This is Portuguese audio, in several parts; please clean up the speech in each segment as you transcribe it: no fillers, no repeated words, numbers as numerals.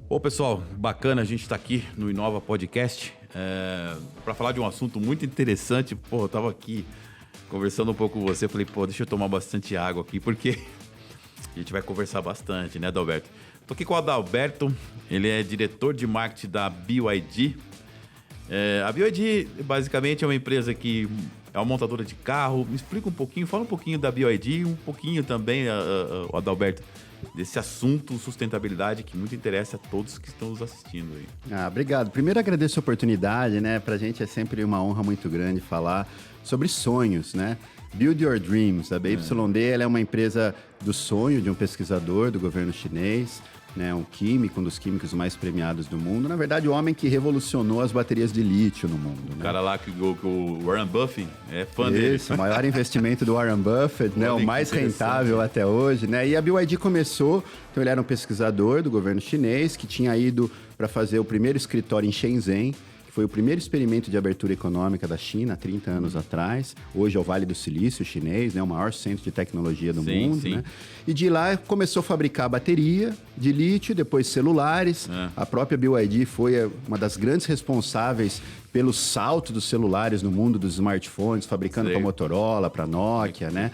Ô pessoal, bacana a gente estar aqui no Inova Podcast para falar de um assunto muito interessante. Pô, eu tava aqui conversando um pouco com você, falei, pô, deixa eu tomar bastante água aqui, porque a gente vai conversar bastante, né, Adalberto? Tô aqui com o Adalberto, ele é diretor de marketing da BYD. A BYD basicamente é uma empresa que é uma montadora de carro. Me explica um pouquinho, fala um pouquinho da BYD, um pouquinho também, o Adalberto, desse assunto sustentabilidade que muito interessa a todos que estão nos assistindo aí. Obrigado. Primeiro agradeço a oportunidade, né? Pra gente é sempre uma honra muito grande falar sobre sonhos, né? Build Your Dreams. A BYD ela é uma empresa do sonho de um pesquisador do governo chinês, né, um químico, um dos químicos mais premiados do mundo. Na verdade, o homem que revolucionou as baterias de lítio no mundo. O cara lá que o Warren Buffett é fã dele. Isso, o maior investimento do Warren Buffett, né, o mais rentável até hoje, né? E a BYD começou, então ele era um pesquisador do governo chinês que tinha ido para fazer o primeiro escritório em Shenzhen, que foi o primeiro experimento de abertura econômica da China há 30 anos atrás. Hoje é o Vale do Silício chinês, né, o maior centro de tecnologia do mundo. Né? E de lá começou a fabricar bateria de lítio, depois celulares. A própria BYD foi uma das grandes responsáveis pelo salto dos celulares no mundo dos smartphones, fabricando para Motorola, para Nokia, né?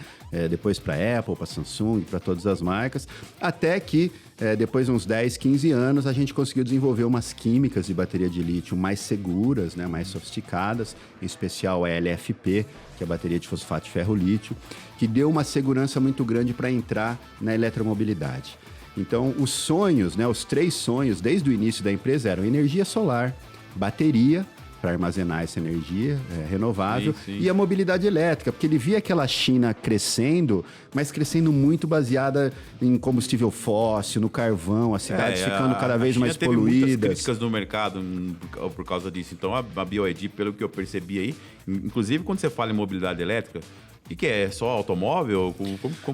Depois para Apple, para Samsung, para todas as marcas, até que depois de uns 10, 15 anos, a gente conseguiu desenvolver umas químicas de bateria de lítio mais seguras, né, mais sofisticadas, em especial a LFP, que é a bateria de fosfato de ferro-lítio, que deu uma segurança muito grande para entrar na eletromobilidade. Então, os sonhos, né, os 3 sonhos desde o início da empresa eram energia solar, bateria, para armazenar essa energia renovável, e a mobilidade elétrica, porque ele via aquela China crescendo, mas crescendo muito baseada em combustível fóssil, no carvão, as cidades ficando cada vez mais poluídas. Teve muitas críticas no mercado por causa disso. Então a BYD, pelo que eu percebi aí, inclusive quando você fala em mobilidade elétrica, o que é? Só automóvel?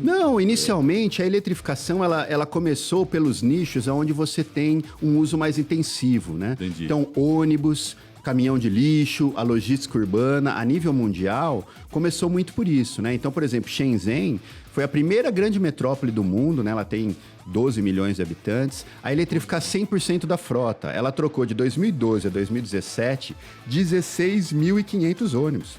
Não, inicialmente a eletrificação ela começou pelos nichos onde você tem um uso mais intensivo, né? Entendi. Então, ônibus, caminhão de lixo, a logística urbana, a nível mundial, começou muito por isso, né? Então, por exemplo, Shenzhen foi a primeira grande metrópole do mundo, né? Ela tem 12 milhões de habitantes, a eletrificar 100% da frota. Ela trocou de 2012 a 2017 16.500 ônibus.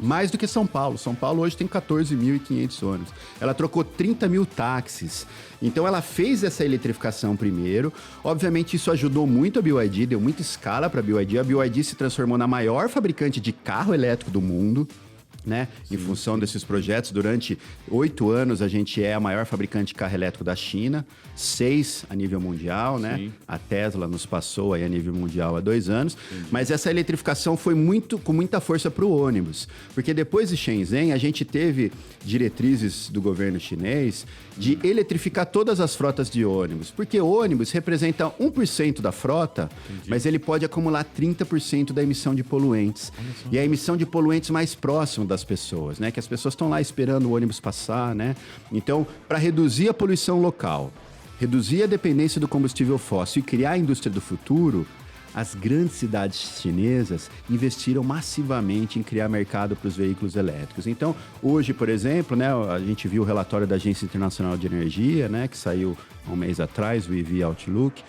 Mais do que São Paulo. São Paulo hoje tem 14.500 ônibus. Ela trocou 30 mil táxis. Então ela fez essa eletrificação primeiro. Obviamente isso ajudou muito a BYD, deu muita escala para a BYD. A BYD se transformou na maior fabricante de carro elétrico do mundo, né? Em função desses projetos, durante 8 anos a gente é a maior fabricante de carro elétrico da China, 6 a nível mundial, né? A Tesla nos passou aí a nível mundial há 2 anos, mas essa eletrificação foi com muita força para o ônibus, porque depois de Shenzhen a gente teve diretrizes do governo chinês de eletrificar todas as frotas de ônibus, porque o ônibus representa 1% da frota, mas ele pode acumular 30% da emissão de poluentes, e a emissão de poluentes mais próximo das pessoas, né? Que as pessoas estão lá esperando o ônibus passar, né? Então, para reduzir a poluição local, reduzir a dependência do combustível fóssil e criar a indústria do futuro, as grandes cidades chinesas investiram massivamente em criar mercado para os veículos elétricos. Então, hoje, por exemplo, né, a gente viu o relatório da Agência Internacional de Energia, né, que saiu há um mês atrás, o EV Outlook.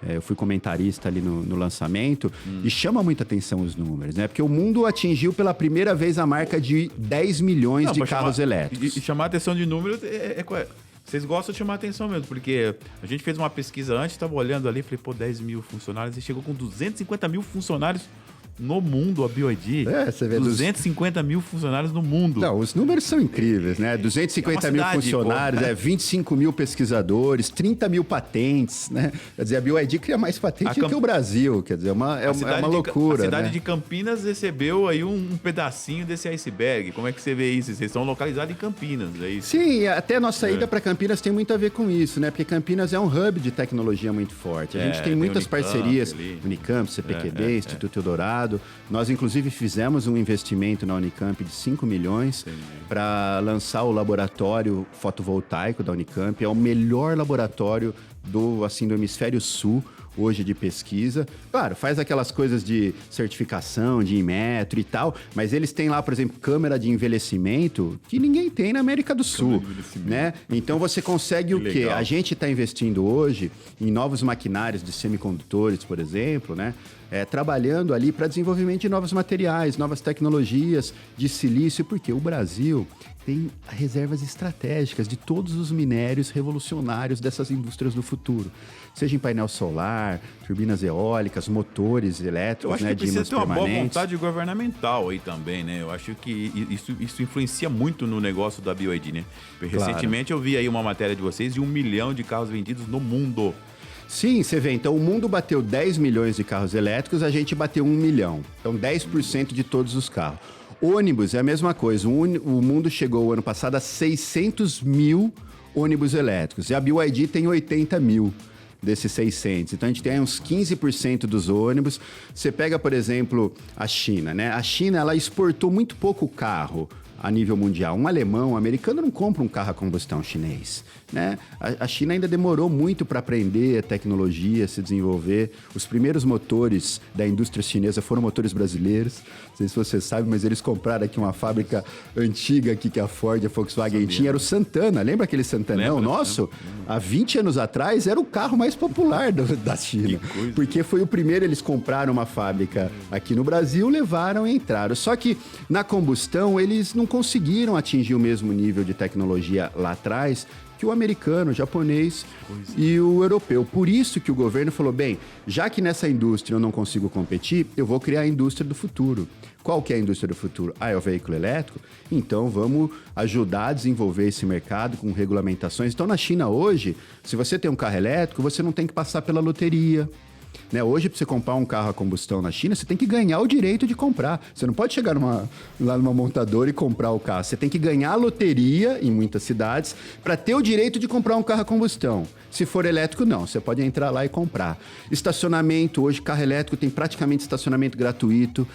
Eu fui comentarista ali no lançamento e chama muita atenção os números, né? Porque o mundo atingiu pela primeira vez a marca de 10 milhões de carros elétricos. E chamar a atenção de números vocês gostam de chamar a atenção mesmo, porque a gente fez uma pesquisa antes, estava olhando ali, falei, pô, 10 mil funcionários, e chegou com 250 mil funcionários no mundo, a BYD. Você vê 250 mil funcionários no mundo. Não, os números são incríveis, né? 250 mil funcionários, 25 mil pesquisadores, 30 mil patentes, né? Quer dizer, a BYD cria mais patente do que o Brasil, quer dizer, é uma loucura. A cidade né? de Campinas recebeu aí um pedacinho desse iceberg. Como é que você vê isso? Vocês estão localizados em Campinas, é isso? Sim, até a nossa ida para Campinas tem muito a ver com isso, né? Porque Campinas é um hub de tecnologia muito forte. A gente tem muitas parcerias, Unicamp, CPQD, Instituto Eldorado. Nós, inclusive, fizemos um investimento na Unicamp de 5 milhões para lançar o laboratório fotovoltaico da Unicamp. É o melhor laboratório do hemisfério sul, hoje de pesquisa. Claro, faz aquelas coisas de certificação, de Inmetro e tal, mas eles têm lá, por exemplo, câmera de envelhecimento que ninguém tem na América do Sul, né? Então você consegue o quê? Legal. A gente está investindo hoje em novos maquinários de semicondutores, por exemplo, né? Trabalhando ali para desenvolvimento de novos materiais, novas tecnologias de silício, porque o Brasil tem reservas estratégicas de todos os minérios revolucionários dessas indústrias do futuro. Seja em painel solar, turbinas eólicas, motores elétricos, Eu acho né, que de precisa ímãs ter uma boa permanentes. vontade governamental aí também, né? Eu acho que isso influencia muito no negócio da BYD, né? Recentemente eu vi aí uma matéria de vocês de 1 milhão de carros vendidos no mundo. Sim, você vê, então o mundo bateu 10 milhões de carros elétricos, a gente bateu 1 milhão. Então 10% de todos os carros. Ônibus é a mesma coisa, o mundo chegou ano passado a 600 mil ônibus elétricos e a BYD tem 80 mil desses 600. Então a gente tem uns 15% dos ônibus. Você pega, por exemplo, a China, né? A China, ela exportou muito pouco carro a nível mundial. Um alemão, um americano não compra um carro a combustão chinês, né? A China ainda demorou muito para aprender a tecnologia, se desenvolver. Os primeiros motores da indústria chinesa foram motores brasileiros. Não sei se você sabe, mas eles compraram aqui uma fábrica antiga aqui que a Ford e a Volkswagen tinha, era o Santana. Lembra aquele Santanão nosso? Há 20 anos atrás era o carro mais popular da China. Porque foi o primeiro, eles compraram uma fábrica aqui no Brasil, levaram e entraram. Só que na combustão eles não conseguiram atingir o mesmo nível de tecnologia lá atrás que o americano, o japonês e o europeu. Por isso que o governo falou, bem, já que nessa indústria eu não consigo competir, eu vou criar a indústria do futuro. Qual que é a indústria do futuro? É o veículo elétrico? Então vamos ajudar a desenvolver esse mercado com regulamentações. Então na China hoje, se você tem um carro elétrico, você não tem que passar pela loteria. Né? Hoje, para você comprar um carro a combustão na China, você tem que ganhar o direito de comprar. Você não pode chegar lá numa montadora e comprar o carro. Você tem que ganhar a loteria em muitas cidades para ter o direito de comprar um carro a combustão. Se for elétrico, não. Você pode entrar lá e comprar. Estacionamento. Hoje, carro elétrico tem praticamente estacionamento gratuito,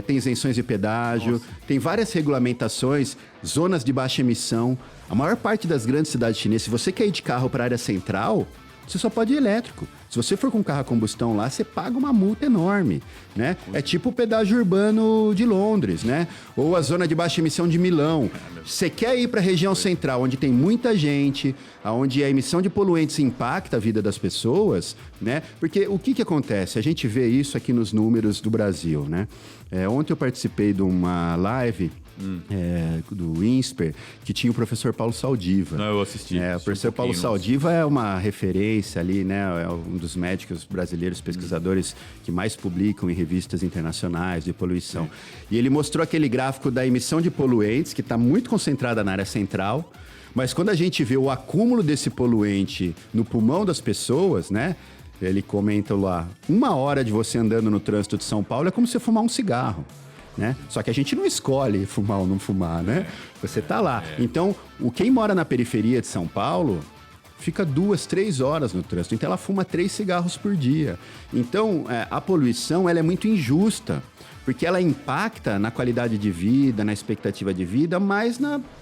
tem isenções de pedágio, tem várias regulamentações, zonas de baixa emissão. A maior parte das grandes cidades chinesas, se você quer ir de carro para a área central, você só pode ir elétrico. Se você for com carro a combustão lá, você paga uma multa enorme, né? É tipo o pedágio urbano de Londres, né? Ou a zona de baixa emissão de Milão. Você quer ir para a região central, onde tem muita gente, onde a emissão de poluentes impacta a vida das pessoas, né? Porque o que acontece? A gente vê isso aqui nos números do Brasil, né? Ontem eu participei de uma live do INSPER, que tinha o professor Paulo Saldiva. Não, eu assisti. O professor Paulo Saldiva é uma referência ali, né? É um dos médicos brasileiros, pesquisadores que mais publicam em revistas internacionais de poluição. E ele mostrou aquele gráfico da emissão de poluentes, que está muito concentrada na área central, mas quando a gente vê o acúmulo desse poluente no pulmão das pessoas, né? Ele comenta lá, 1 hora de você andando no trânsito de São Paulo é como você fumar um cigarro. Né? Só que a gente não escolhe fumar ou não fumar, né? Você tá lá. Então, quem mora na periferia de São Paulo fica 2, 3 horas no trânsito. Então, ela fuma 3 cigarros por dia. Então, a poluição ela é muito injusta, porque ela impacta na qualidade de vida, na expectativa de vida, mas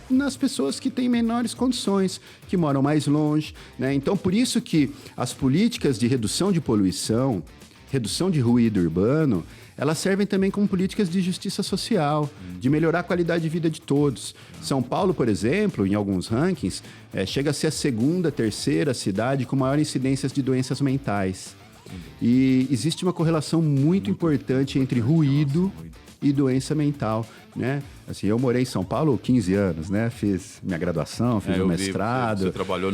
nas pessoas que têm menores condições, que moram mais longe, né? Então, por isso que as políticas de redução de poluição, redução de ruído urbano, elas servem também como políticas de justiça social, de melhorar a qualidade de vida de todos. São Paulo, por exemplo, em alguns rankings, chega a ser a 2ª, 3ª cidade com maior incidência de doenças mentais. E existe uma correlação muito importante entre ruído e doença mental, né? Assim, eu morei em São Paulo 15 anos, né? Fiz minha graduação, fiz o mestrado. Você trabalhou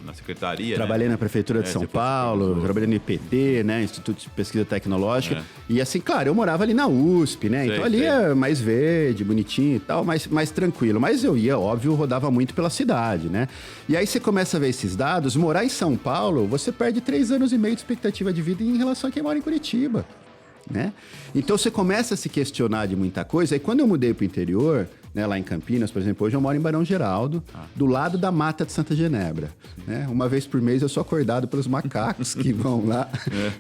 na secretaria, Trabalhei na Prefeitura de São Paulo, trabalhei no IPT, né? Instituto de Pesquisa Tecnológica. E assim, claro, eu morava ali na USP, né? Então ali é mais verde, bonitinho e tal, mais tranquilo. Mas eu ia, óbvio, rodava muito pela cidade, né? E aí você começa a ver esses dados. Morar em São Paulo, você perde 3 anos e meio de expectativa de vida em relação a quem mora em Curitiba. Né? Então você começa a se questionar de muita coisa. E quando eu mudei para o interior, né, lá em Campinas, por exemplo. Hoje eu moro em Barão Geraldo, do lado da Mata de Santa Genebra. Né? Uma vez por mês eu sou acordado pelos macacos que vão lá.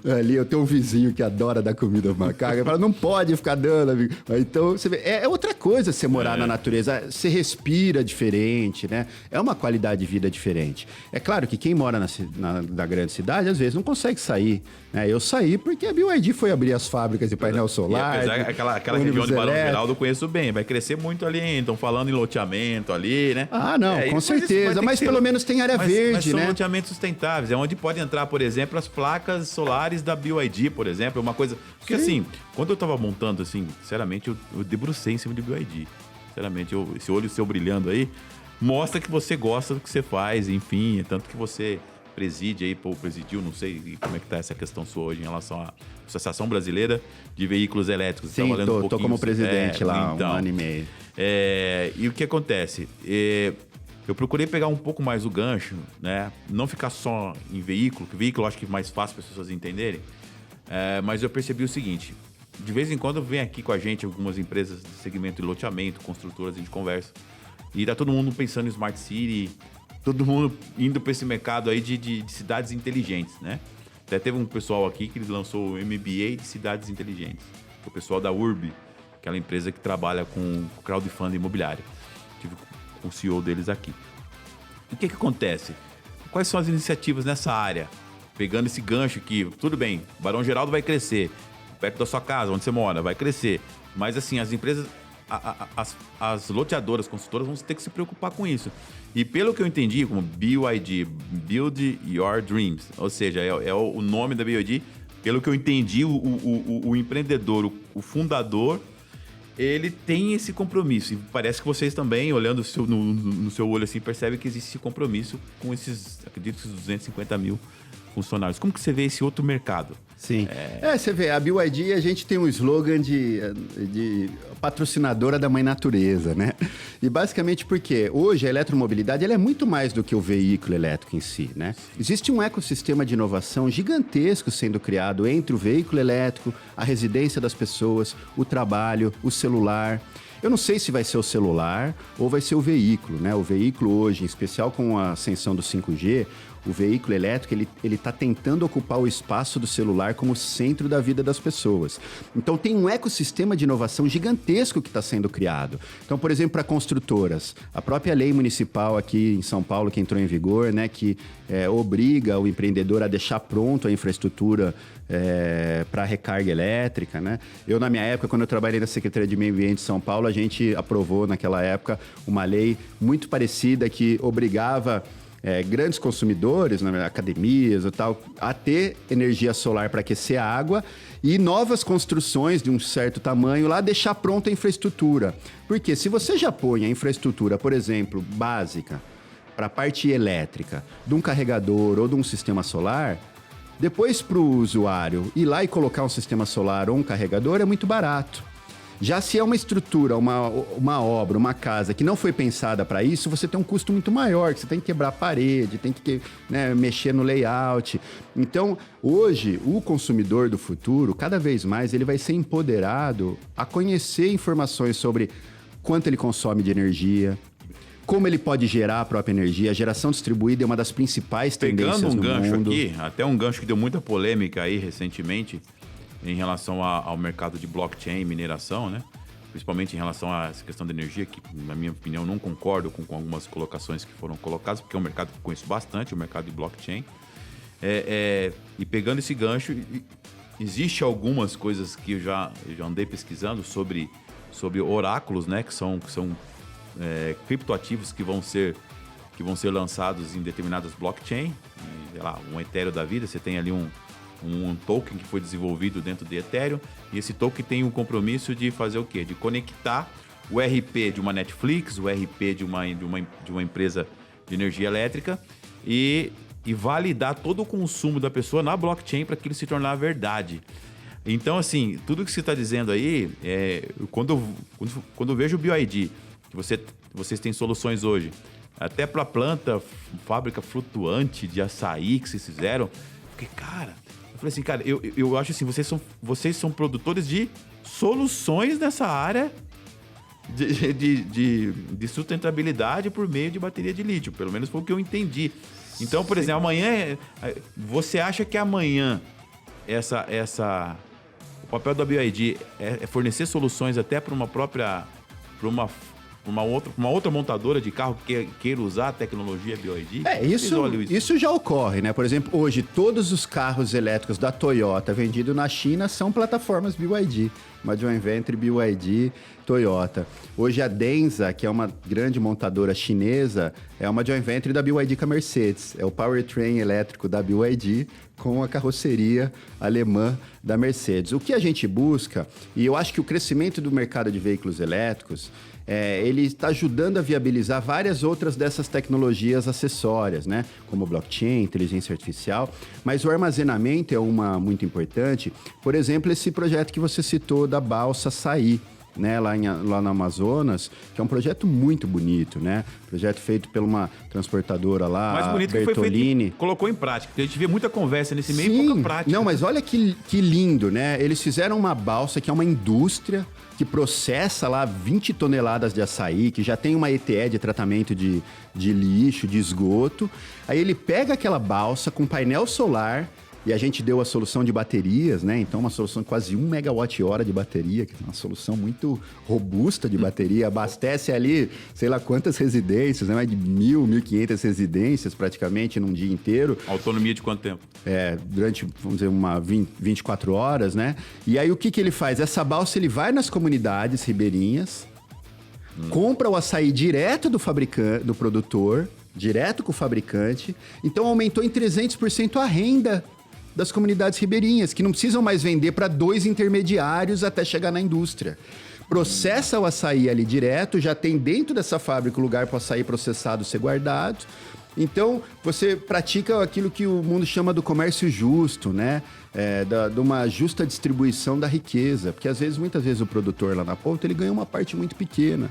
Ali eu tenho um vizinho que adora dar comida aos macacos. Ele fala, não pode ficar dando, amigo. Então, você vê, é outra coisa você morar na natureza. Você respira diferente, né? É uma qualidade de vida diferente. É claro que quem mora na grande cidade, às vezes, não consegue sair. Né? Eu saí porque a BYD foi abrir as fábricas de painel solar. E apesar aquela região de Barão Geraldo eu conheço bem. Vai crescer muito ali, hein? Estão falando em loteamento ali, né? Ah, não, com certeza. Mas pelo menos tem área verde, mas são né? loteamentos sustentáveis. É onde pode entrar, por exemplo, as placas solares da BYD, por exemplo. É uma coisa... Porque assim, quando eu tava montando, assim, sinceramente, eu debrucei em cima de BYD. Sinceramente, esse olho seu brilhando aí mostra que você gosta do que você faz, enfim. Tanto que você preside aí, presidiu, não sei como é que tá essa questão sua hoje em relação à Associação Brasileira de Veículos Elétricos. Sim, tô como presidente lá, então, 1 ano e meio. E o que acontece? Eu procurei pegar um pouco mais o gancho, né? Não ficar só em veículo, que veículo eu acho que é mais fácil para as pessoas entenderem. Mas eu percebi o seguinte: de vez em quando vem aqui com a gente algumas empresas de segmento de loteamento, construtoras, a gente conversa. E tá todo mundo pensando em Smart City, todo mundo indo para esse mercado aí de cidades inteligentes, né? Até teve um pessoal aqui que lançou o MBA de cidades inteligentes. O pessoal da Urb, aquela empresa que trabalha com crowdfunding imobiliário. Tive com o CEO deles aqui. E o que acontece? Quais são as iniciativas nessa área? Pegando esse gancho aqui, tudo bem, Barão Geraldo vai crescer, perto da sua casa, onde você mora, vai crescer. Mas assim, as empresas, as loteadoras, construtoras vão ter que se preocupar com isso. E pelo que eu entendi, como BYD, Build Your Dreams, ou seja, é o nome da BYD, pelo que eu entendi, o empreendedor, o fundador, ele tem esse compromisso. E parece que vocês também, olhando no seu olho assim, percebem que existe esse compromisso com esses, acredito que esses 250 mil funcionários. Como que você vê esse outro mercado? Sim. Você vê, a BYD, a gente tem um slogan de patrocinadora da mãe natureza, né? E basicamente porque hoje a eletromobilidade ela é muito mais do que o veículo elétrico em si, né? Existe um ecossistema de inovação gigantesco sendo criado entre o veículo elétrico, a residência das pessoas, o trabalho, o celular. Eu não sei se vai ser o celular ou vai ser o veículo, né? O veículo hoje, em especial com a ascensão do 5G, o veículo elétrico, ele está tentando ocupar o espaço do celular como centro da vida das pessoas. Então, tem um ecossistema de inovação gigantesco que está sendo criado. Então, por exemplo, para construtoras, a própria lei municipal aqui em São Paulo, que entrou em vigor, né, que obriga o empreendedor a deixar pronto a infraestrutura para recarga elétrica, né? Eu, na minha época, quando eu trabalhei na Secretaria de Meio Ambiente de São Paulo, a gente aprovou, naquela época, uma lei muito parecida que obrigava grandes consumidores, academias e tal, a ter energia solar para aquecer a água e novas construções de um certo tamanho lá deixar pronta a infraestrutura. Porque se você já põe a infraestrutura, por exemplo, básica, para a parte elétrica, de um carregador ou de um sistema solar, depois para o usuário ir lá e colocar um sistema solar ou um carregador é muito barato. Já se é uma estrutura, uma obra, uma casa que não foi pensada para isso, você tem um custo muito maior, que você tem que quebrar a parede, tem que mexer no layout. Então, hoje, o consumidor do futuro, cada vez mais, ele vai ser empoderado a conhecer informações sobre quanto ele consome de energia, como ele pode gerar a própria energia. A geração distribuída é uma das principais tendências no mundo. Pegando um gancho aqui, até um gancho que deu muita polêmica aí recentemente, em relação ao mercado de blockchain, mineração, né? Principalmente em relação a essa questão da energia, que, na minha opinião, não concordo com algumas colocações que foram colocadas, porque é um mercado que eu conheço bastante, o mercado de blockchain. E pegando esse gancho, existe algumas coisas que eu já andei pesquisando sobre oráculos, né? Que são criptoativos que vão ser lançados em determinadas blockchain. Sei lá, um Ethereum da vida, você tem ali um token que foi desenvolvido dentro de Ethereum, e esse token tem um compromisso de fazer o quê? De conectar o RP de uma Netflix, o RP de uma empresa de energia elétrica e validar todo o consumo da pessoa na blockchain para aquilo se tornar verdade. Então, assim, tudo que você está dizendo aí, quando eu vejo o BYD, que vocês têm soluções hoje, até para fábrica flutuante de açaí que vocês fizeram, porque, cara... Eu falei assim, cara, eu acho assim, vocês são produtores de soluções nessa área de sustentabilidade por meio de bateria de lítio. Pelo menos foi o que eu entendi. Então, por exemplo, amanhã... Você acha que amanhã o papel da BYD é fornecer soluções até para uma própria... Para uma outra montadora de carro que queira usar a tecnologia BYD? Isso já ocorre, né? Por exemplo, hoje todos os carros elétricos da Toyota vendidos na China são plataformas BYD, uma joint venture BYD Toyota. Hoje a Denza, que é uma grande montadora chinesa, é uma joint venture da BYD com a Mercedes. É o powertrain elétrico da BYD com a carroceria alemã da Mercedes. O que a gente busca, e eu acho que o crescimento do mercado de veículos elétricos, ele está ajudando a viabilizar várias outras dessas tecnologias acessórias, né? Como blockchain, inteligência artificial. Mas o armazenamento é uma muito importante. Por exemplo, esse projeto que você citou da balsa Açaí, né, lá no Amazonas, que é um projeto muito bonito, né? Projeto feito por uma transportadora lá, mais bonito Bertolini. Que foi feito e colocou em prática. A gente vê muita conversa nesse meio e pouca prática. Não, mas olha que lindo, né? Eles fizeram uma balsa que é uma indústria que processa lá 20 toneladas de açaí, que já tem uma ETE de tratamento de lixo, de esgoto. Aí ele pega aquela balsa com painel solar. E a gente deu a solução de baterias, né? Então, uma solução de quase 1 megawatt-hora de bateria, que é uma solução muito robusta de bateria. Abastece ali, sei lá quantas residências, né? Mais de 1.500 residências praticamente num dia inteiro. Autonomia de quanto tempo? Durante, vamos dizer, 24 horas, né? E aí, o que ele faz? Essa balsa, ele vai nas comunidades ribeirinhas, compra o açaí direto do fabricante, do produtor, direto com o fabricante. Então, aumentou em 300% a renda das comunidades ribeirinhas, que não precisam mais vender para 2 intermediários até chegar na indústria. Processa o açaí ali direto, já tem dentro dessa fábrica o lugar para o açaí processado ser guardado. Então, você pratica aquilo que o mundo chama do comércio justo, né? De uma justa distribuição da riqueza. Porque, muitas vezes, o produtor lá na ponta, ele ganha uma parte muito pequena.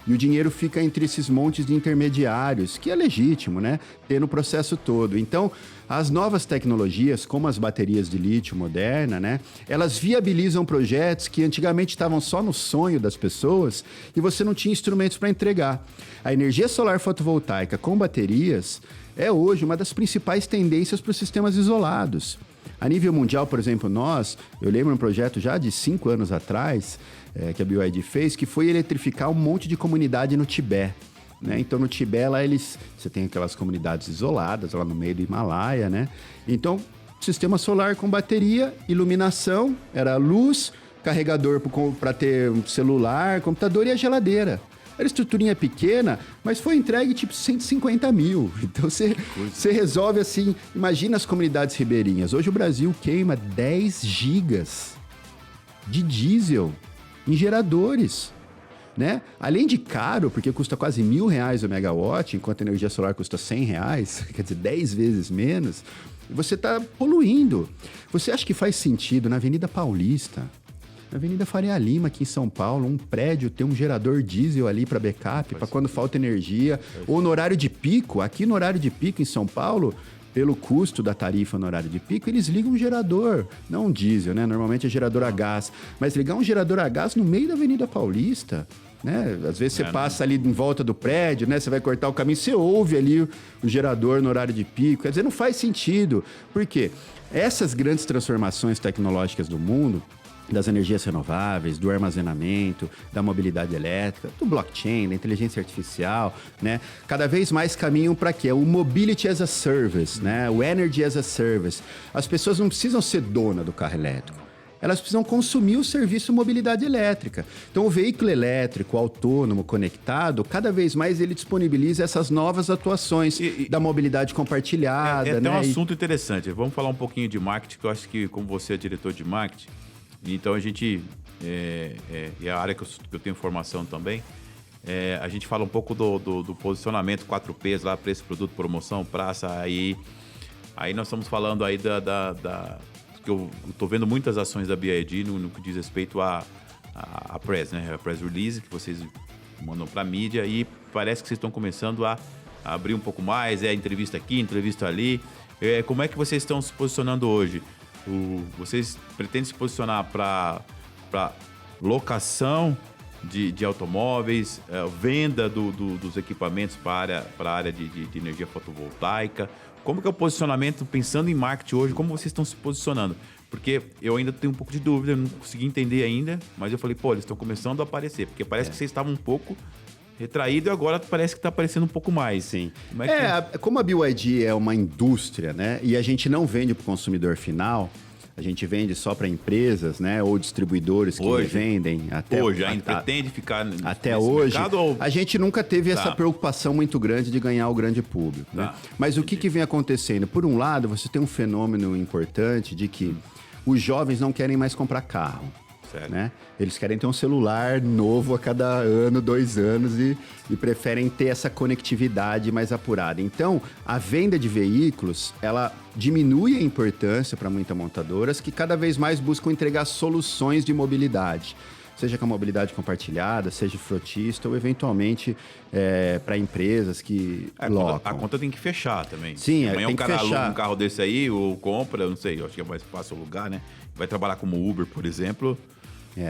E o dinheiro fica entre esses montes de intermediários, que é legítimo, né? Ter no processo todo. Então, as novas tecnologias, como as baterias de lítio moderna, né? Elas viabilizam projetos que antigamente estavam só no sonho das pessoas e você não tinha instrumentos para entregar. A energia solar fotovoltaica com baterias é hoje uma das principais tendências para os sistemas isolados. A nível mundial, por exemplo, eu lembro um projeto já de 5 anos atrás, que a BYD fez, que foi eletrificar um monte de comunidade no Tibete. Né? Então, no Tibete, lá você tem aquelas comunidades isoladas, lá no meio do Himalaia, né? Então, sistema solar com bateria, iluminação, era luz, carregador para ter um celular, computador e a geladeira. Era estruturinha pequena, mas foi entregue tipo 150 mil. Então, você resolve assim... Imagina as comunidades ribeirinhas. Hoje o Brasil queima 10 gigas de diesel em geradores. Né? Além de caro, porque custa quase R$1.000 o megawatt, enquanto a energia solar custa R$100, quer dizer, 10 vezes menos, você está poluindo. Você acha que faz sentido na Avenida Paulista, na Avenida Faria Lima, aqui em São Paulo, um prédio ter um gerador diesel ali para backup, para quando falta energia, ou no horário de pico, aqui no horário de pico em São Paulo, pelo custo da tarifa no horário de pico, eles ligam um gerador, não um diesel, né? Normalmente é gerador a gás, mas ligar um gerador a gás no meio da Avenida Paulista, né? Às vezes você passa ali em volta do prédio, né? Você vai cortar o caminho, você ouve ali o gerador no horário de pico, quer dizer, não faz sentido. Por quê? Essas grandes transformações tecnológicas do mundo, das energias renováveis, do armazenamento, da mobilidade elétrica, do blockchain, da inteligência artificial, né? Cada vez mais caminham para quê? O mobility as a service, né? O energy as a service. As pessoas não precisam ser dona do carro elétrico. Elas precisam consumir o serviço mobilidade elétrica. Então, o veículo elétrico, autônomo, conectado, cada vez mais ele disponibiliza essas novas atuações da mobilidade compartilhada. É até né? um assunto interessante. Vamos falar um pouquinho de marketing, que eu acho que, como você é diretor de marketing, então a gente, e a área que eu tenho formação também, a gente fala um pouco do posicionamento 4Ps lá, preço, produto, promoção, praça, aí nós estamos falando aí que eu estou vendo muitas ações da BYD no que diz respeito a press, né? A press release que vocês mandam para a mídia e parece que vocês estão começando a abrir um pouco mais, entrevista aqui, entrevista ali. Como é que vocês estão se posicionando hoje? Vocês pretendem se posicionar para locação de automóveis, venda dos equipamentos para a área de energia fotovoltaica. Como que é o posicionamento, pensando em marketing hoje, como vocês estão se posicionando? Porque eu ainda tenho um pouco de dúvida, não consegui entender ainda, mas eu falei, pô, eles estão começando a aparecer, porque parece que vocês estavam um pouco retraído e agora parece que está aparecendo um pouco mais. Sim. Como a BYD é uma indústria, né? E a gente não vende para o consumidor final, a gente vende só para empresas, né? Ou distribuidores que vendem. Hoje ainda pretende ficar até hoje. Mercado, ou... A gente nunca teve essa preocupação muito grande de ganhar o grande público. Né? Mas o que vem acontecendo? Por um lado, você tem um fenômeno importante de que os jovens não querem mais comprar carro. Né? Eles querem ter um celular novo a cada ano, 2 anos e preferem ter essa conectividade mais apurada. Então, a venda de veículos, ela diminui a importância para muitas montadoras que cada vez mais buscam entregar soluções de mobilidade. Seja com a mobilidade compartilhada, seja frotista ou, eventualmente, para empresas que locam. A conta tem que fechar também. Sim, amanhã tem um cara que fechar. aluga um carro desse aí ou compra, eu não sei, eu acho que é mais fácil alugar, né? Vai trabalhar como Uber, por exemplo...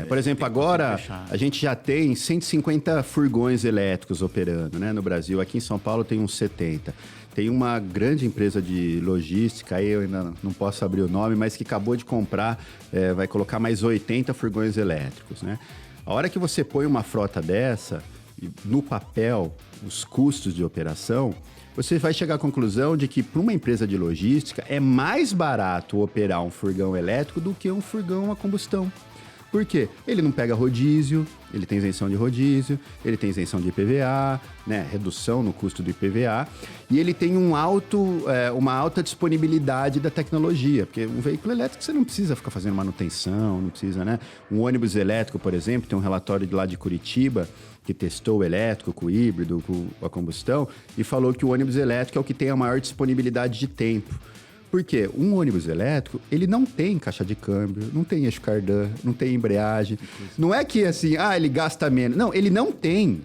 Por exemplo, agora a gente já tem 150 furgões elétricos operando, né, no Brasil. Aqui em São Paulo tem uns 70. Tem uma grande empresa de logística, aí eu ainda não posso abrir o nome, mas que acabou de comprar, vai colocar mais 80 furgões elétricos, né? A hora que você põe uma frota dessa, no papel, os custos de operação, você vai chegar à conclusão de que, para uma empresa de logística, é mais barato operar um furgão elétrico do que um furgão a combustão. Por quê? Ele não pega rodízio, ele tem isenção de rodízio, ele tem isenção de IPVA, né? Redução no custo do IPVA, e ele tem uma alta disponibilidade da tecnologia, porque um veículo elétrico você não precisa ficar fazendo manutenção, não precisa, né? Um ônibus elétrico, por exemplo, tem um relatório de lá de Curitiba, que testou o elétrico, com o híbrido, com a combustão, e falou que o ônibus elétrico é o que tem a maior disponibilidade de tempo. Por quê? Um ônibus elétrico, ele não tem caixa de câmbio, não tem eixo cardan, não tem embreagem. Não é que assim, ele gasta menos. Não, ele não tem.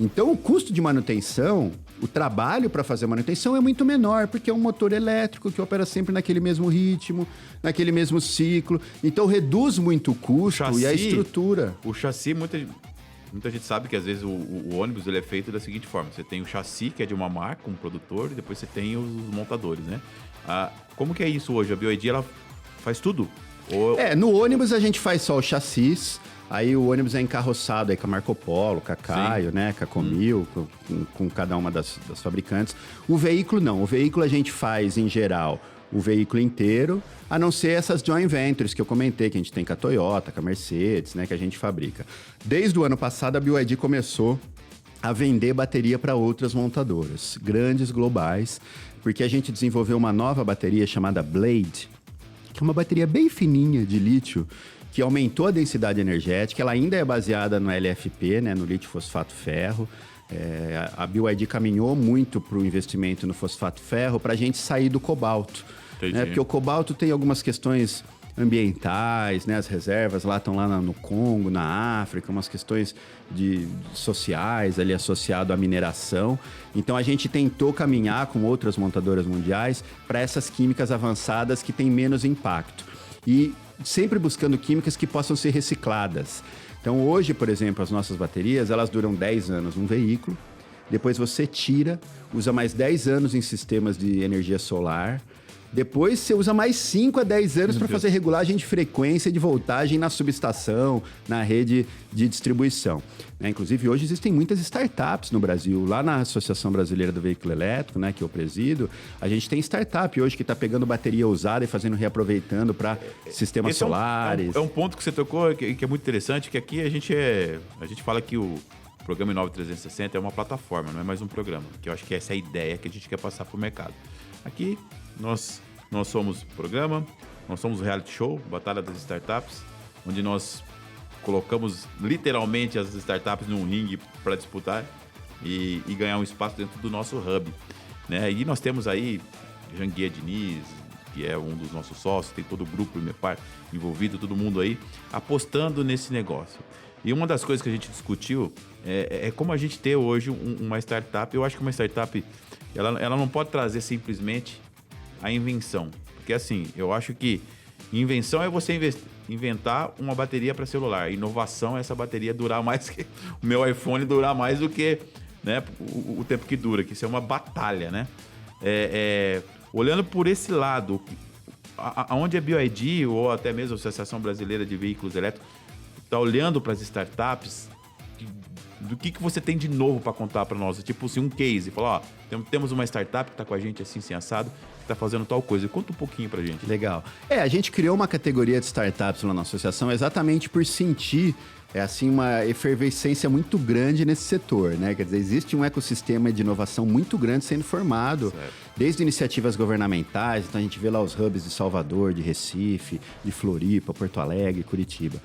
Então, o custo de manutenção, o trabalho para fazer a manutenção é muito menor, porque é um motor elétrico que opera sempre naquele mesmo ritmo, naquele mesmo ciclo. Então, reduz muito o custo e a estrutura. O chassi, muita gente sabe que às vezes o ônibus ele é feito da seguinte forma. Você tem o chassi, que é de uma marca, um produtor, e depois você tem os montadores, né? Como que é isso hoje? A BYD, ela faz tudo? No ônibus a gente faz só o chassis, aí o ônibus é encarroçado aí com a Marco Polo, com a Caio, né, com a Comil, com cada uma das fabricantes. O veículo não, o veículo a gente faz, em geral, o veículo inteiro, a não ser essas joint ventures que eu comentei, que a gente tem com a Toyota, com a Mercedes, né, que a gente fabrica. Desde o ano passado, a BYD começou a vender bateria para outras montadoras, grandes, globais, porque a gente desenvolveu uma nova bateria chamada Blade, que é uma bateria bem fininha de lítio, que aumentou a densidade energética. Ela ainda é baseada no LFP, né, no lítio fosfato ferro. A BYD caminhou muito para o investimento no fosfato ferro para a gente sair do cobalto. Né, porque o cobalto tem algumas questões ambientais, né? As reservas lá estão lá no Congo, na África, umas questões sociais ali associado à mineração. Então a gente tentou caminhar com outras montadoras mundiais para essas químicas avançadas que têm menos impacto. E sempre buscando químicas que possam ser recicladas. Então hoje, por exemplo, as nossas baterias, elas duram 10 anos num veículo, depois você tira, usa mais 10 anos em sistemas de energia solar. Depois você usa mais 5 a 10 anos para fazer regulagem de frequência e de voltagem na subestação, na rede de distribuição. Né? Inclusive, hoje existem muitas startups no Brasil. Lá na Associação Brasileira do Veículo Elétrico, né, que eu presido, a gente tem startup hoje que está pegando bateria usada e reaproveitando para sistemas solares. É um ponto que você tocou que é muito interessante, que aqui a gente fala que o programa Inova 360 é uma plataforma, não é mais um programa. Que eu acho que essa é a ideia que a gente quer passar para o mercado. Aqui, nós somos programa, nós somos reality show, Batalha das Startups, onde nós colocamos literalmente as startups num ringue para disputar e ganhar um espaço dentro do nosso hub. Né? E nós temos aí Janguia Diniz, que é um dos nossos sócios, tem todo o grupo Imepar envolvido, todo mundo aí apostando nesse negócio. E uma das coisas que a gente discutiu é como a gente ter hoje uma startup. Eu acho que uma startup ela não pode trazer simplesmente a invenção. Porque assim, eu acho que invenção é você investir. inventar uma bateria para celular. Inovação é essa bateria durar mais que... O meu iPhone durar mais do que, né, o tempo que dura, que isso é uma batalha, né? Olhando por esse lado, aonde a BYD ou até mesmo a Associação Brasileira de Veículos Elétricos está olhando para as startups, do que você tem de novo para contar para nós? Tipo assim, um case, falar, ó, temos uma startup que está com a gente assim, assado, que está fazendo tal coisa. Conta um pouquinho para a gente. Legal. A gente criou uma categoria de startups lá na associação exatamente por sentir assim, uma efervescência muito grande nesse setor, né? Quer dizer, existe um ecossistema de inovação muito grande sendo formado, certo, desde iniciativas governamentais. Então a gente vê lá os hubs de Salvador, de Recife, de Floripa, Porto Alegre, Curitiba.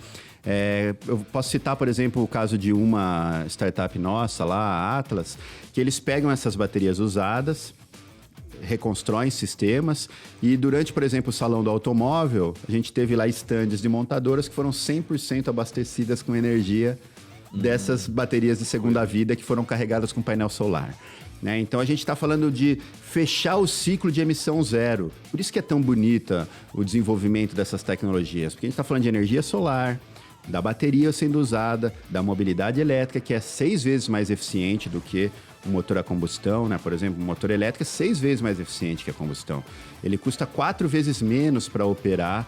Eu posso citar, por exemplo, o caso de uma startup nossa lá, a Atlas, que eles pegam essas baterias usadas, reconstroem sistemas e durante, por exemplo, o Salão do Automóvel, a gente teve lá estandes de montadoras que foram 100% abastecidas com energia dessas baterias de segunda vida que foram carregadas com painel solar. Né? Então, a gente está falando de fechar o ciclo de emissão zero. Por isso que é tão bonita o desenvolvimento dessas tecnologias, porque a gente está falando de energia solar, da bateria sendo usada, da mobilidade elétrica, que é 6 vezes mais eficiente do que o motor a combustão, né? Por exemplo, o motor elétrico é 6 vezes mais eficiente que a combustão. Ele custa 4 vezes menos para operar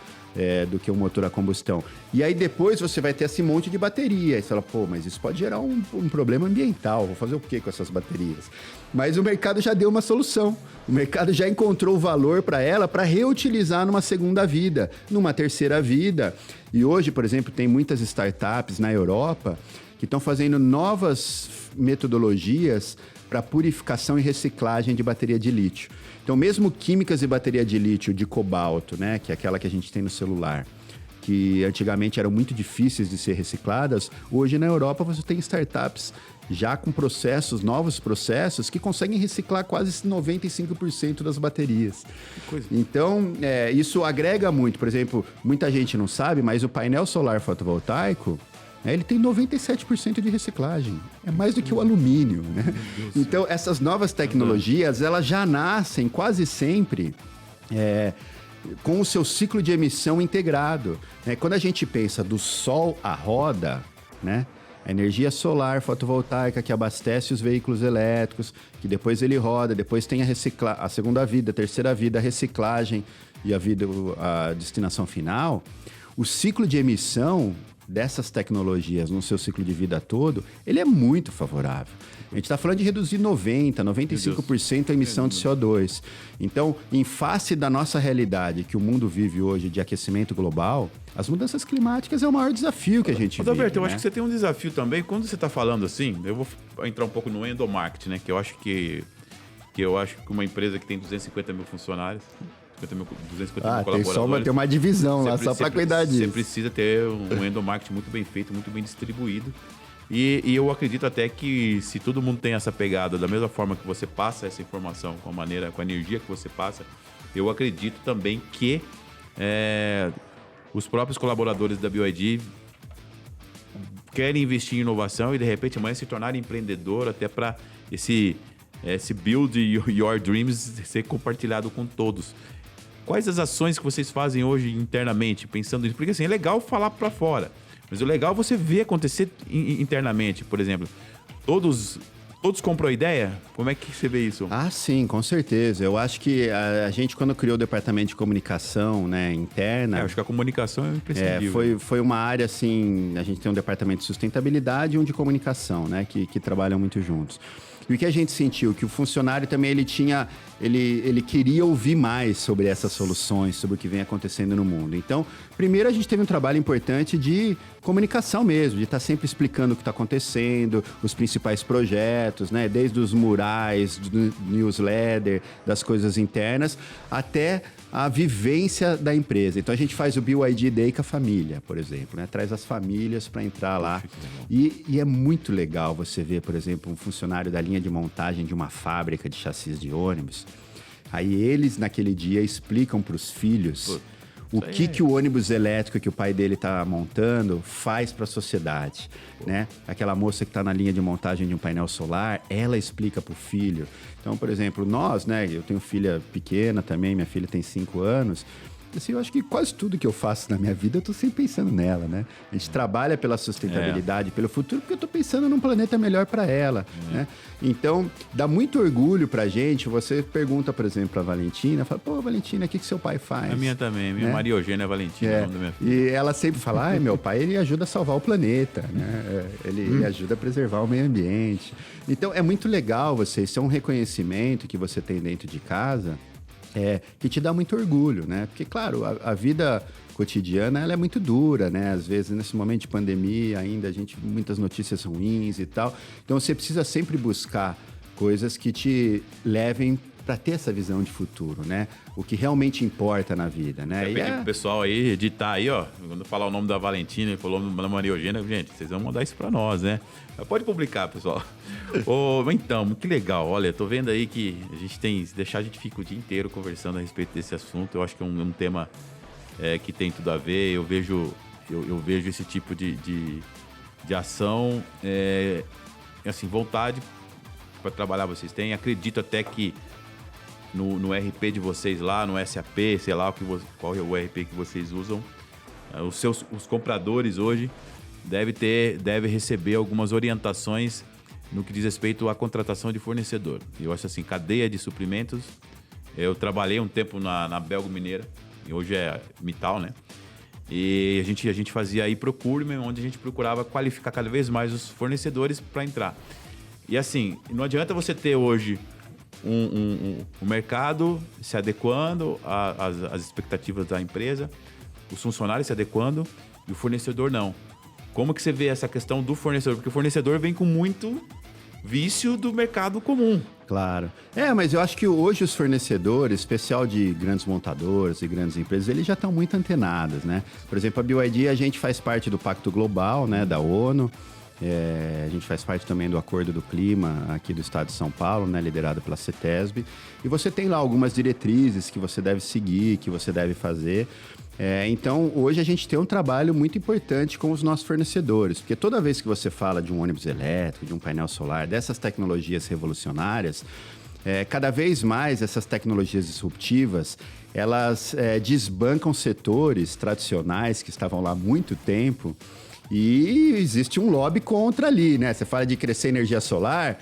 do que o motor a combustão. E aí depois você vai ter esse monte de bateria. Aí você fala, pô, mas isso pode gerar um problema ambiental. Vou fazer o quê com essas baterias? Mas o mercado já deu uma solução. O mercado já encontrou o valor para ela para reutilizar numa segunda vida, numa terceira vida. E hoje, por exemplo, tem muitas startups na Europa que estão fazendo novas metodologias para purificação e reciclagem de bateria de lítio. Então, mesmo químicas de bateria de lítio de cobalto, né, que é aquela que a gente tem no celular, que antigamente eram muito difíceis de ser recicladas, hoje na Europa você tem startups já com novos processos, que conseguem reciclar quase 95% das baterias. Então, isso agrega muito. Por exemplo, muita gente não sabe, mas o painel solar fotovoltaico, ele tem 97% de reciclagem. É mais do que o alumínio, né? Então, essas novas tecnologias, elas já nascem quase sempre com o seu ciclo de emissão integrado. Quando a gente pensa do sol à roda, né? A energia solar fotovoltaica que abastece os veículos elétricos, que depois ele roda, depois tem a segunda vida, a terceira vida, a reciclagem e a destinação final. O ciclo de emissão dessas tecnologias no seu ciclo de vida todo, ele é muito favorável. A gente está falando de reduzir 95% a emissão de CO2. Então, em face da nossa realidade que o mundo vive hoje de aquecimento global, as mudanças climáticas é o maior desafio que a gente vive. Adalberto, eu acho que você tem um desafio também. Quando você está falando assim, eu vou entrar um pouco no endomarketing, né? Que eu acho que uma empresa que tem 250 mil funcionários, 250 mil colaboradores... Tem uma divisão lá só para cuidar disso. Você precisa ter um endomarketing muito bem feito, muito bem distribuído. E eu acredito até que se todo mundo tem essa pegada, da mesma forma que você passa essa informação, com a energia que você passa, eu acredito também que os próprios colaboradores da BYD querem investir em inovação e, de repente, amanhã se tornarem empreendedor até para esse build your dreams ser compartilhado com todos. Quais as ações que vocês fazem hoje internamente, pensando nisso? Porque assim, é legal falar para fora, mas o legal é você ver acontecer internamente. Por exemplo, todos compram a ideia? Como é que você vê isso? Ah, sim, com certeza. Eu acho que a gente, quando criou o departamento de comunicação, né, interna... acho que a comunicação é imprescindível. Foi uma área, assim... A gente tem um departamento de sustentabilidade e um de comunicação, né, que trabalham muito juntos. E o que a gente sentiu? Que o funcionário também, ele queria ouvir mais sobre essas soluções, sobre o que vem acontecendo no mundo. Então, primeiro a gente teve um trabalho importante de comunicação mesmo, de estar sempre explicando o que está acontecendo, os principais projetos, né? Desde os murais, do newsletter, das coisas internas, até a vivência da empresa. Então, a gente faz o BYD Day com a família, por exemplo, né? Traz as famílias para entrar lá. E é muito legal você ver, por exemplo, um funcionário da linha de montagem de uma fábrica de chassis de ônibus. Aí eles, naquele dia, explicam para os filhos o que o ônibus elétrico que o pai dele está montando faz para a sociedade, né? Aquela moça que está na linha de montagem de um painel solar, ela explica para o filho. Então, por exemplo, nós, né? Eu tenho filha pequena também, minha filha tem 5 anos. Assim, eu acho que quase tudo que eu faço na minha vida, eu tô sempre pensando nela, né? A gente trabalha pela sustentabilidade, pelo futuro, porque eu tô pensando num planeta melhor para ela, né? Então, dá muito orgulho pra gente. Você pergunta, por exemplo, pra Valentina, fala, pô, Valentina, o que seu pai faz? A minha também, minha Maria Eugênia Valentina, é o nome da minha filha. E ela sempre fala, meu pai, ele ajuda a salvar o planeta, né? Ele ajuda a preservar o meio ambiente. Então, é muito legal isso é um reconhecimento que você tem dentro de casa, que te dá muito orgulho, né? Porque, claro, a vida cotidiana, ela é muito dura, né? Às vezes, nesse momento de pandemia, ainda muitas notícias ruins e tal. Então, você precisa sempre buscar coisas que te levem para ter essa visão de futuro, né? O que realmente importa na vida, né? Eu pedi pro pessoal aí editar aí, ó. Quando falar o nome da Valentina e falou o nome da Maria Eugênia, gente, vocês vão mandar isso para nós, né? Pode publicar, pessoal. Então, que legal. Olha, tô vendo aí que a gente a gente fica o dia inteiro conversando a respeito desse assunto. Eu acho que é um tema que tem tudo a ver. Eu vejo esse tipo de ação, assim, vontade para trabalhar vocês têm. Acredito até que no RP de vocês lá, no SAP, sei lá qual é o RP que vocês usam, os compradores hoje devem receber algumas orientações no que diz respeito à contratação de fornecedor. Eu acho assim, cadeia de suprimentos. Eu trabalhei um tempo na Belgo Mineira, e hoje é Mittal, né? E a gente fazia aí procurement, onde a gente procurava qualificar cada vez mais os fornecedores para entrar. E assim, não adianta você ter hoje um mercado se adequando às expectativas da empresa, os funcionários se adequando e o fornecedor não. Como que você vê essa questão do fornecedor? Porque o fornecedor vem com muito vício do mercado comum. Claro. Mas eu acho que hoje os fornecedores, especial de grandes montadores e grandes empresas, eles já estão muito antenados, né? Por exemplo, a BYD, a gente faz parte do Pacto Global, né, da ONU. A gente faz parte também do Acordo do Clima aqui do estado de São Paulo, né, liderado pela CETESB. E você tem lá algumas diretrizes que você deve seguir, que você deve fazer. Então, hoje a gente tem um trabalho muito importante com os nossos fornecedores, porque toda vez que você fala de um ônibus elétrico, de um painel solar, dessas tecnologias revolucionárias, cada vez mais essas tecnologias disruptivas, elas desbancam setores tradicionais que estavam lá há muito tempo. E existe um lobby contra ali, né? Você fala de crescer energia solar,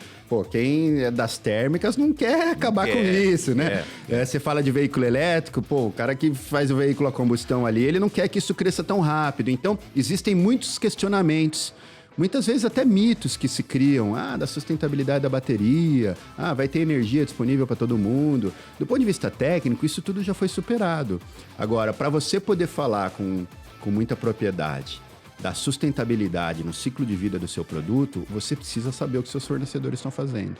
quem é das térmicas não quer acabar com isso, né? Você fala de veículo elétrico, o cara que faz o veículo a combustão ali, ele não quer que isso cresça tão rápido. Então, existem muitos questionamentos, muitas vezes até mitos que se criam, da sustentabilidade da bateria, vai ter energia disponível para todo mundo. Do ponto de vista técnico, isso tudo já foi superado. Agora, para você poder falar com muita propriedade da sustentabilidade no ciclo de vida do seu produto, você precisa saber o que seus fornecedores estão fazendo,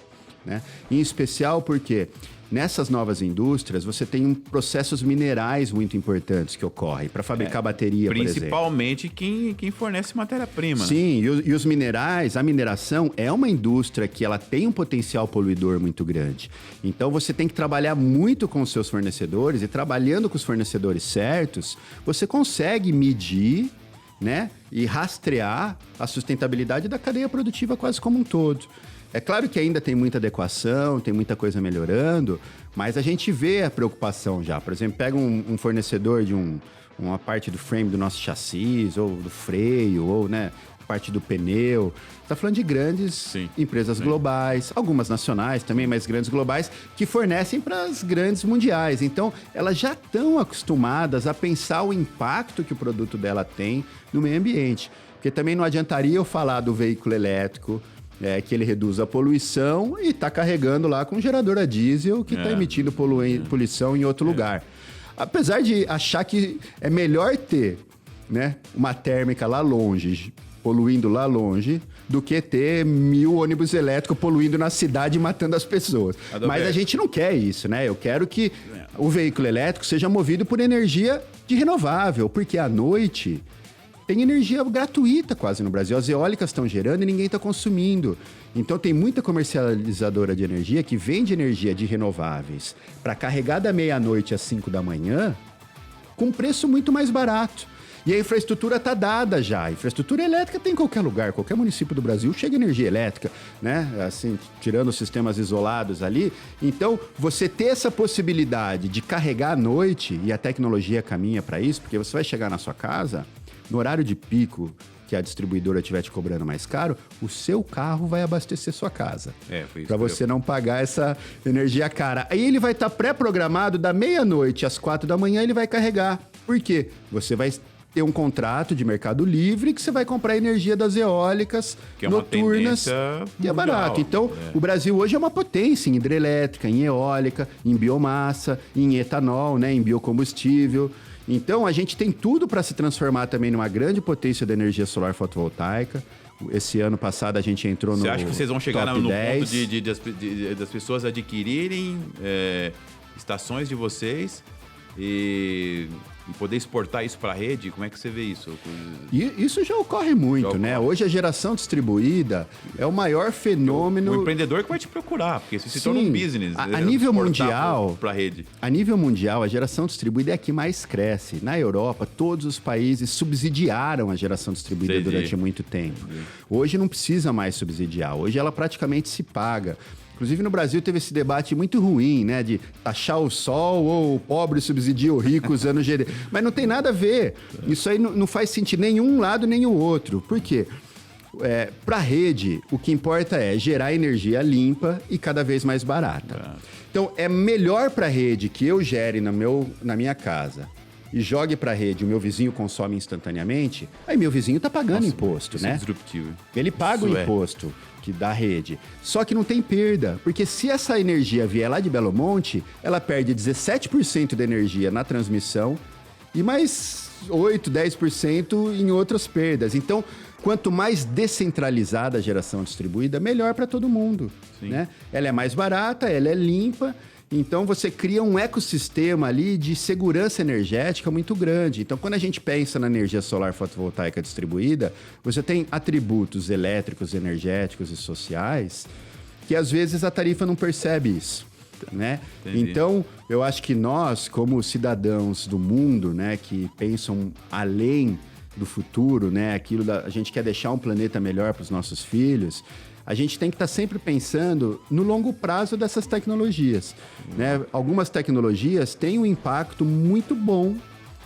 né? Em especial porque nessas novas indústrias você tem processos minerais muito importantes que ocorrem para fabricar bateria, por exemplo. Principalmente quem fornece matéria-prima. Sim, e os minerais, a mineração é uma indústria que ela tem um potencial poluidor muito grande. Então você tem que trabalhar muito com os seus fornecedores e trabalhando com os fornecedores certos, você consegue medir, né, e rastrear a sustentabilidade da cadeia produtiva quase como um todo. É claro que ainda tem muita adequação, tem muita coisa melhorando, mas a gente vê a preocupação já. Por exemplo, pega um fornecedor de uma parte do frame do nosso chassi, ou do freio, ou, né, parte do pneu. Está falando de grandes empresas globais, algumas nacionais também, mas grandes globais, que fornecem para as grandes mundiais. Então, elas já estão acostumadas a pensar o impacto que o produto dela tem no meio ambiente. Porque também não adiantaria eu falar do veículo elétrico, que ele reduz a poluição e está carregando lá com um gerador a diesel que está emitindo poluição em outro lugar. Apesar de achar que é melhor ter, né, uma térmica lá longe, poluindo lá longe, do que ter 1000 ônibus elétricos poluindo na cidade e matando as pessoas. Mas a gente não quer isso, né? Eu quero que o veículo elétrico seja movido por energia de renovável, porque à noite tem energia gratuita quase no Brasil. As eólicas estão gerando e ninguém está consumindo. Então tem muita comercializadora de energia que vende energia de renováveis para carregar da meia-noite às 5 da manhã com preço muito mais barato. E a infraestrutura está dada já. A infraestrutura elétrica tem em qualquer lugar, qualquer município do Brasil chega energia elétrica, né? Assim, tirando os sistemas isolados ali. Então, você ter essa possibilidade de carregar à noite, e a tecnologia caminha para isso, porque você vai chegar na sua casa, no horário de pico, que a distribuidora estiver te cobrando mais caro, o seu carro vai abastecer sua casa. Para você não pagar essa energia cara. Aí ele vai estar pré-programado da meia-noite às 4 da manhã, ele vai carregar. Por quê? Você vai ter um contrato de mercado livre que você vai comprar energia das eólicas noturnas, que é barato. Então, o Brasil hoje é uma potência em hidrelétrica, em eólica, em biomassa, em etanol, né, em biocombustível. Então, a gente tem tudo para se transformar também numa grande potência da energia solar fotovoltaica. Esse ano passado a gente entrou no top 10. Você acha que vocês vão chegar no ponto das pessoas adquirirem estações de vocês e poder exportar isso para a rede? Como é que você vê isso? E isso já ocorre muito, né? Hoje a geração distribuída é o maior fenômeno... O empreendedor que vai te procurar, porque isso se torna um business. A nível mundial, para a rede. A nível mundial, a geração distribuída é a que mais cresce. Na Europa, todos os países subsidiaram a geração distribuída durante muito tempo. Hoje não precisa mais subsidiar. Hoje ela praticamente se paga. Inclusive, no Brasil teve esse debate muito ruim, né? De taxar o sol ou o pobre subsidia o rico usando GD. Mas não tem nada a ver. Isso aí não faz sentido nenhum lado nem o outro. Por quê? Para a rede, o que importa é gerar energia limpa e cada vez mais barata. Então, é melhor para a rede que eu gere na minha casa e jogue para a rede, o meu vizinho consome instantaneamente, aí meu vizinho está pagando imposto, né? É disruptivo. Ele paga o imposto da rede. Só que não tem perda, porque se essa energia vier lá de Belo Monte, ela perde 17% da energia na transmissão e mais 8, 10% em outras perdas. Então, quanto mais descentralizada a geração distribuída, melhor para todo mundo, né? Ela é mais barata, ela é limpa. Então, você cria um ecossistema ali de segurança energética muito grande. Então, quando a gente pensa na energia solar fotovoltaica distribuída, você tem atributos elétricos, energéticos e sociais que, às vezes, a tarifa não percebe isso, né? Então, eu acho que nós, como cidadãos do mundo, né, que pensam além do futuro, né, a gente quer deixar um planeta melhor para os nossos filhos, a gente tem que estar sempre pensando no longo prazo dessas tecnologias, né? Algumas tecnologias têm um impacto muito bom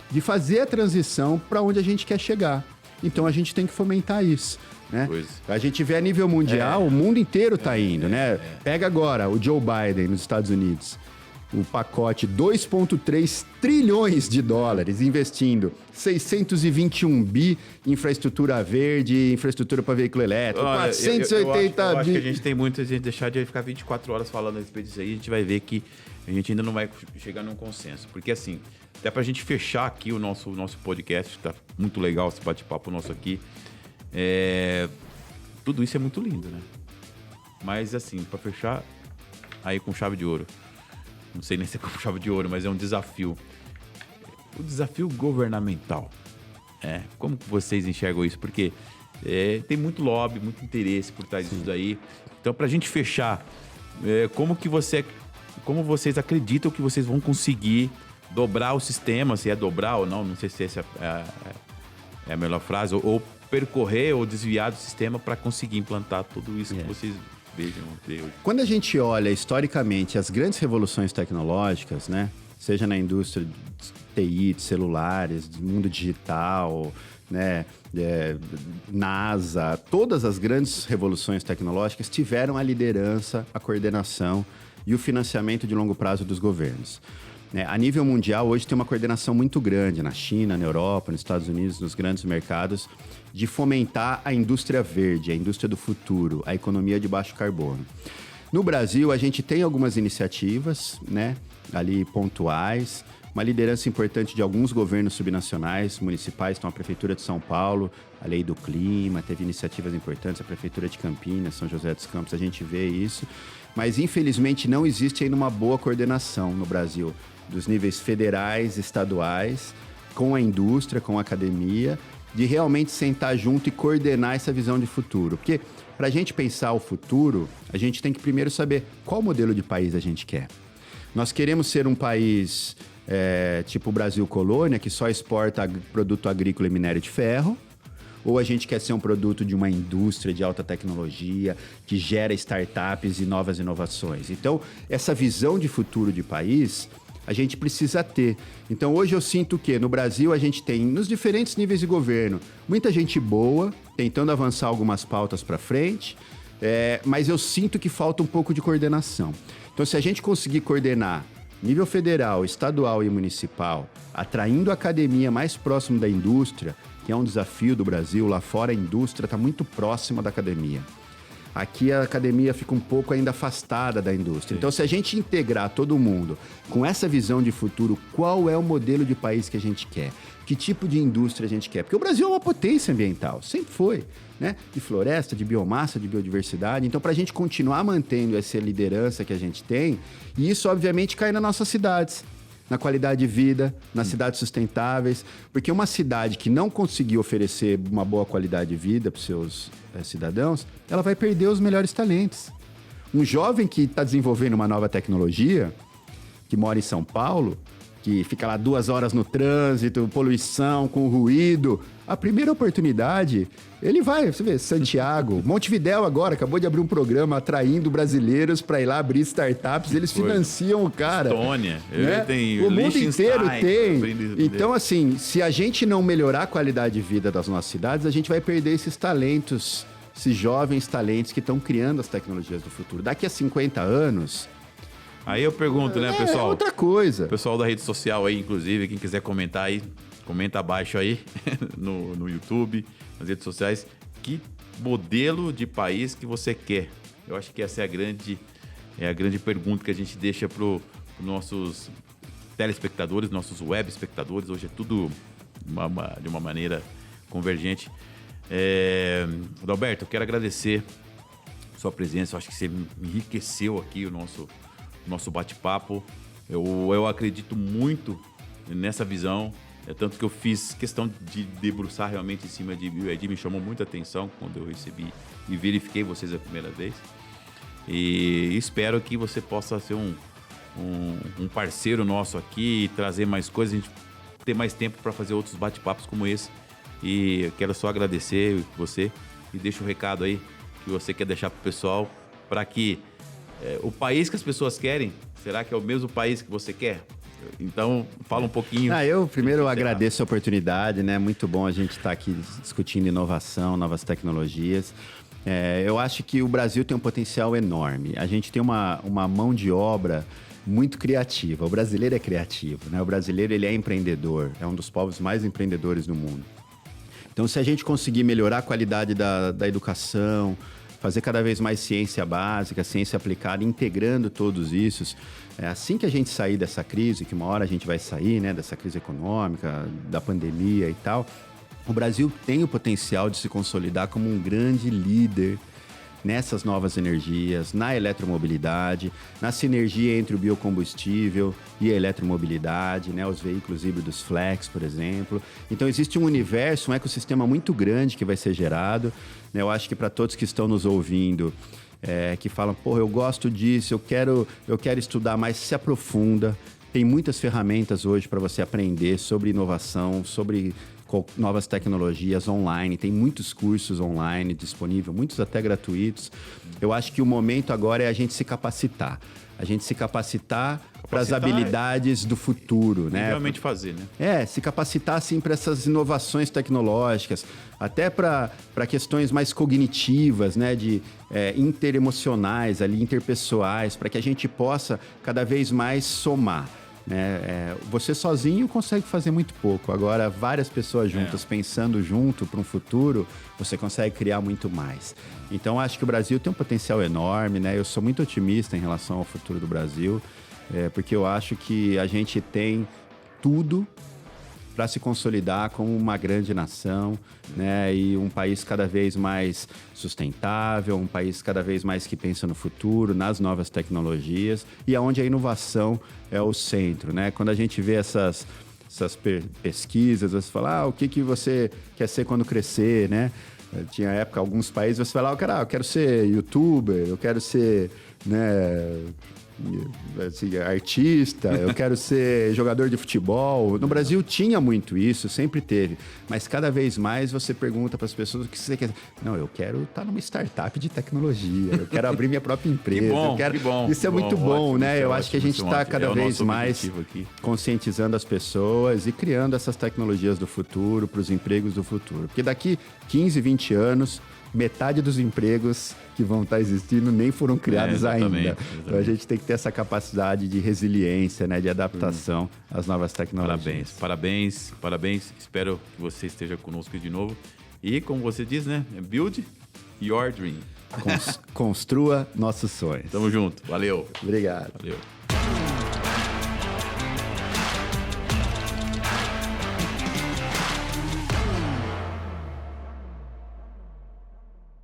de fazer a transição para onde a gente quer chegar. Então, a gente tem que fomentar isso, né? A gente vê a nível mundial, o mundo inteiro está indo, né? Pega agora o Joe Biden nos Estados Unidos. O pacote 2,3 trilhões de dólares, investindo 621 bi em infraestrutura verde, infraestrutura para veículo elétrico, 480 eu acho que a gente tem muito, a gente deixar de ficar 24 horas falando a respeito disso aí, a gente vai ver que a gente ainda não vai chegar num consenso. Porque assim, até para a gente fechar aqui o nosso podcast, tá muito legal esse bate-papo nosso aqui, tudo isso é muito lindo, né? Mas assim, para fechar aí com chave de ouro, não sei nem se é com chave de ouro, mas é um desafio. O desafio governamental. Como que vocês enxergam isso? Porque tem muito lobby, muito interesse por trás disso daí. Então, para a gente fechar, como vocês acreditam que vocês vão conseguir dobrar o sistema? Se é dobrar ou não sei se essa é a melhor frase. Ou percorrer ou desviar do sistema para conseguir implantar tudo isso que vocês... Quando a gente olha historicamente as grandes revoluções tecnológicas, né? Seja na indústria de TI, de celulares, do mundo digital, né? NASA, todas as grandes revoluções tecnológicas tiveram a liderança, a coordenação e o financiamento de longo prazo dos governos. A nível mundial, hoje tem uma coordenação muito grande na China, na Europa, nos Estados Unidos, nos grandes mercados, de fomentar a indústria verde, a indústria do futuro, a economia de baixo carbono. No Brasil, a gente tem algumas iniciativas, né, ali pontuais, uma liderança importante de alguns governos subnacionais, municipais, então a Prefeitura de São Paulo, a Lei do Clima, teve iniciativas importantes, a Prefeitura de Campinas, São José dos Campos, a gente vê isso, mas infelizmente não existe ainda uma boa coordenação no Brasil, dos níveis federais, estaduais, com a indústria, com a academia, de realmente sentar junto e coordenar essa visão de futuro. Porque para a gente pensar o futuro, a gente tem que primeiro saber qual modelo de país a gente quer. Nós queremos ser um país tipo o Brasil Colônia, que só exporta produto agrícola e minério de ferro, ou a gente quer ser um produto de uma indústria de alta tecnologia, que gera startups e novas inovações. Então, essa visão de futuro de país, a gente precisa ter. Então, hoje eu sinto que no Brasil a gente tem, nos diferentes níveis de governo, muita gente boa, tentando avançar algumas pautas para frente, mas eu sinto que falta um pouco de coordenação. Então, se a gente conseguir coordenar nível federal, estadual e municipal, atraindo a academia mais próximo da indústria, que é um desafio do Brasil. Lá fora a indústria está muito próxima da academia. Aqui a academia fica um pouco ainda afastada da indústria. Então, se a gente integrar todo mundo com essa visão de futuro, qual é o modelo de país que a gente quer? Que tipo de indústria a gente quer? Porque o Brasil é uma potência ambiental, sempre foi, né? De floresta, de biomassa, de biodiversidade. Então, para a gente continuar mantendo essa liderança que a gente tem, e isso, obviamente, cai nas nossas cidades. Na qualidade de vida, nas cidades sustentáveis, porque uma cidade que não conseguir oferecer uma boa qualidade de vida para os seus cidadãos, ela vai perder os melhores talentos. Um jovem que está desenvolvendo uma nova tecnologia, que mora em São Paulo, que fica lá 2 horas no trânsito, poluição, com ruído, a primeira oportunidade, ele vai, você vê, Santiago, Montevidéu agora acabou de abrir um programa atraindo brasileiros para ir lá abrir startups, eles financiam o cara. Estônia, né? tem o mundo inteiro tem. Então, Então, assim, se a gente não melhorar a qualidade de vida das nossas cidades, a gente vai perder esses talentos, esses jovens talentos que estão criando as tecnologias do futuro. Daqui a 50 anos... Aí eu pergunto, né, pessoal? É outra coisa. Pessoal da rede social aí, inclusive, quem quiser comentar aí, comenta abaixo aí no YouTube, nas redes sociais, que modelo de país que você quer? Eu acho que essa é a grande pergunta que a gente deixa para os nossos telespectadores, nossos web espectadores. Hoje é tudo de uma maneira convergente. Adalberto, eu quero agradecer a sua presença. Eu acho que você enriqueceu aqui o nosso bate-papo. Eu acredito muito nessa visão, tanto que eu fiz questão de debruçar realmente em cima de BioID, me chamou muita atenção quando eu recebi e verifiquei vocês a primeira vez, e espero que você possa ser um parceiro nosso aqui e trazer mais coisas, a gente ter mais tempo para fazer outros bate-papos como esse, e eu quero só agradecer você e deixa um recado aí que você quer deixar para o pessoal, para que o país que as pessoas querem, será que é o mesmo país que você quer? Então, fala um pouquinho. Eu primeiro agradeço a oportunidade, né? Muito bom a gente estar aqui discutindo inovação, novas tecnologias. Eu acho que o Brasil tem um potencial enorme. A gente tem uma mão de obra muito criativa. O brasileiro é criativo, né? O brasileiro, ele é empreendedor. É um dos povos mais empreendedores do mundo. Então, se a gente conseguir melhorar a qualidade da educação, fazer cada vez mais ciência básica, ciência aplicada, integrando todos isso. Assim que a gente sair dessa crise, que uma hora a gente vai sair, né, dessa crise econômica, da pandemia e tal, o Brasil tem o potencial de se consolidar como um grande líder nessas novas energias, na eletromobilidade, na sinergia entre o biocombustível e a eletromobilidade, né, os veículos híbridos flex, por exemplo. Então, existe um universo, um ecossistema muito grande que vai ser gerado. Eu acho que para todos que estão nos ouvindo, que falam, eu gosto disso, eu quero estudar mais, se aprofunda. Tem muitas ferramentas hoje para você aprender sobre inovação, sobre novas tecnologias online, tem muitos cursos online disponíveis, muitos até gratuitos. Eu acho que o momento agora é a gente se capacitar. A gente se capacitar para as habilidades do futuro, né? Realmente fazer, né? Se capacitar, assim, para essas inovações tecnológicas, até para questões mais cognitivas, né? De interemocionais, ali, interpessoais, para que a gente possa cada vez mais somar. Você sozinho consegue fazer muito pouco. Agora, várias pessoas juntas, pensando junto para um futuro, você consegue criar muito mais. Então, acho que o Brasil tem um potencial enorme, né? Eu sou muito otimista em relação ao futuro do Brasil, porque eu acho que a gente tem tudo para se consolidar como uma grande nação, né? E um país cada vez mais sustentável, um país cada vez mais que pensa no futuro, nas novas tecnologias, e aonde a inovação é o centro, né? Quando a gente vê essas pesquisas, você fala, o que você quer ser quando crescer, né? Tinha época, alguns países, você fala, eu quero ser youtuber, eu quero ser, né, assim, artista, eu quero ser jogador de futebol. No Brasil tinha muito isso, sempre teve. Mas cada vez mais você pergunta para as pessoas o que você quer. Não, eu quero estar numa startup de tecnologia, eu quero abrir minha própria empresa. Que bom. Isso é muito bom, ótimo, né? Eu acho ótimo, que a gente está cada vez mais aqui. conscientizando as pessoas e criando essas tecnologias do futuro para os empregos do futuro. Porque daqui 15, 20 anos, metade dos empregos que vão estar existindo nem foram criados ainda. Exatamente. Então a gente tem que ter essa capacidade de resiliência, né, de adaptação às novas tecnologias. Parabéns. Espero que você esteja conosco de novo. E como você diz, né? Build your dream. Construa nossos sonhos. Tamo junto. Valeu. Obrigado. Valeu.